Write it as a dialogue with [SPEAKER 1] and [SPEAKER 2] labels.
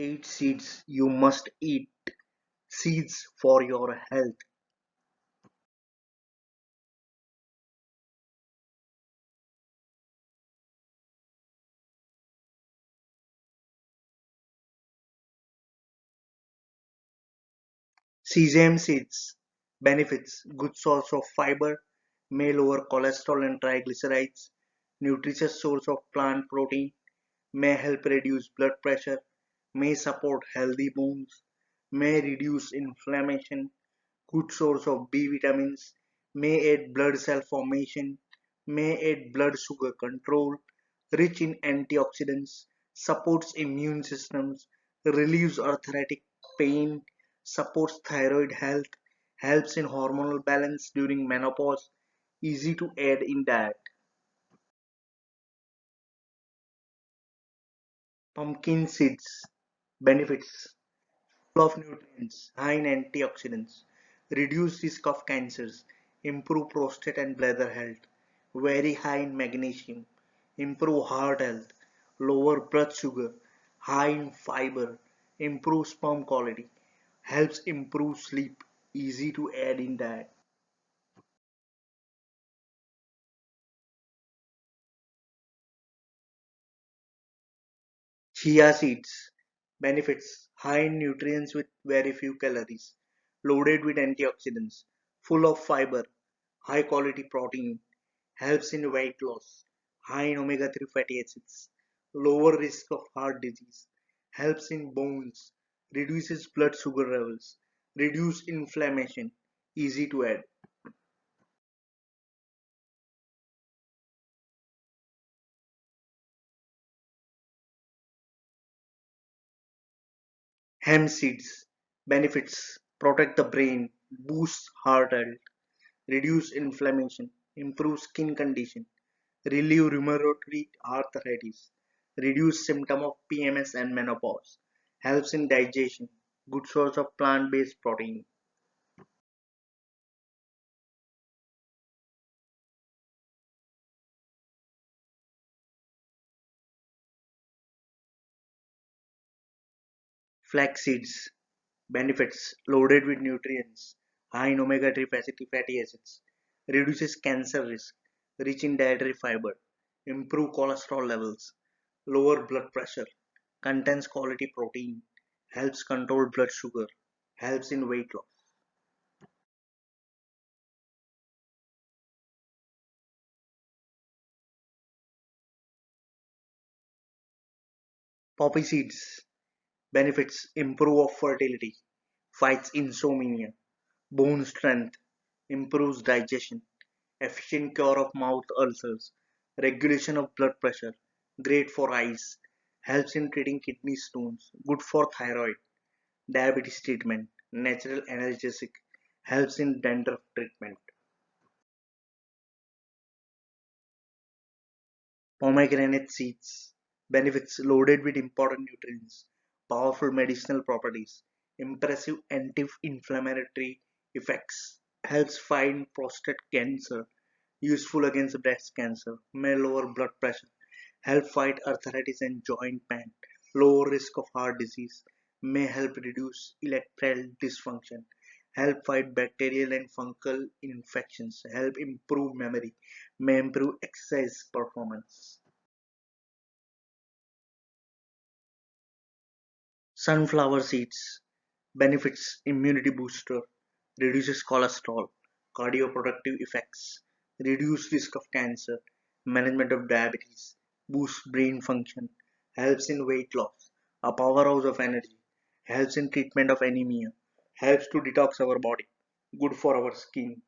[SPEAKER 1] 8 seeds you must eat. Seeds for your health. Sesame seeds. Benefits. Good source of fiber. May lower cholesterol and triglycerides. Nutritious source of plant protein. May help reduce blood pressure. May support healthy bones. May reduce inflammation. Good source of B vitamins. May aid blood cell formation. May aid blood sugar control. Rich in antioxidants. Supports immune systems. Relieves arthritic pain. Supports thyroid health. Helps in hormonal balance during menopause. Easy to add in diet. Pumpkin seeds. Benefits. Full of nutrients, high in antioxidants, reduce risk of cancers, improve prostate and bladder health, very high in magnesium, improve heart health, lower blood sugar, high in fiber, improve sperm quality, helps improve sleep, easy to add in diet. Chia seeds. Benefits. High in nutrients with very few calories. Loaded with antioxidants. Full of fiber. High quality protein. Helps in weight loss. High in omega 3 fatty acids. Lower risk of heart disease. Helps in bones. Reduces blood sugar levels. Reduce inflammation. Easy to add. Hemp seeds. Benefits. Protect the brain. Boost heart health. Reduce inflammation, improve skin condition, relieve rheumatoid arthritis, reduce symptom of PMS and menopause, helps in digestion, good source of plant-based protein. Flax seeds, benefits loaded with nutrients, high in omega 3 fatty acids, reduces cancer risk, rich in dietary fiber, improve cholesterol levels, lower blood pressure, contains quality protein, helps control blood sugar, helps in weight loss. Poppy seeds benefits improve of fertility, fights insomnia, bone strength, improves digestion, efficient cure of mouth ulcers, regulation of blood pressure, great for eyes, helps in treating kidney stones, good for thyroid, diabetes treatment, natural analgesic, helps in dandruff treatment. Pomegranate seeds. Benefits loaded with important nutrients, powerful medicinal properties, impressive anti-inflammatory effects, helps fight prostate cancer, useful against breast cancer, may lower blood pressure, help fight arthritis and joint pain, lower risk of heart disease, may help reduce erectile dysfunction, help fight bacterial and fungal infections, help improve memory, may improve exercise performance. Sunflower seeds benefits immunity booster, reduces cholesterol, cardioprotective effects, reduce risk of cancer, management of diabetes, boosts brain function, helps in weight loss, a powerhouse of energy, helps in treatment of anemia, helps to detox our body, good for our skin.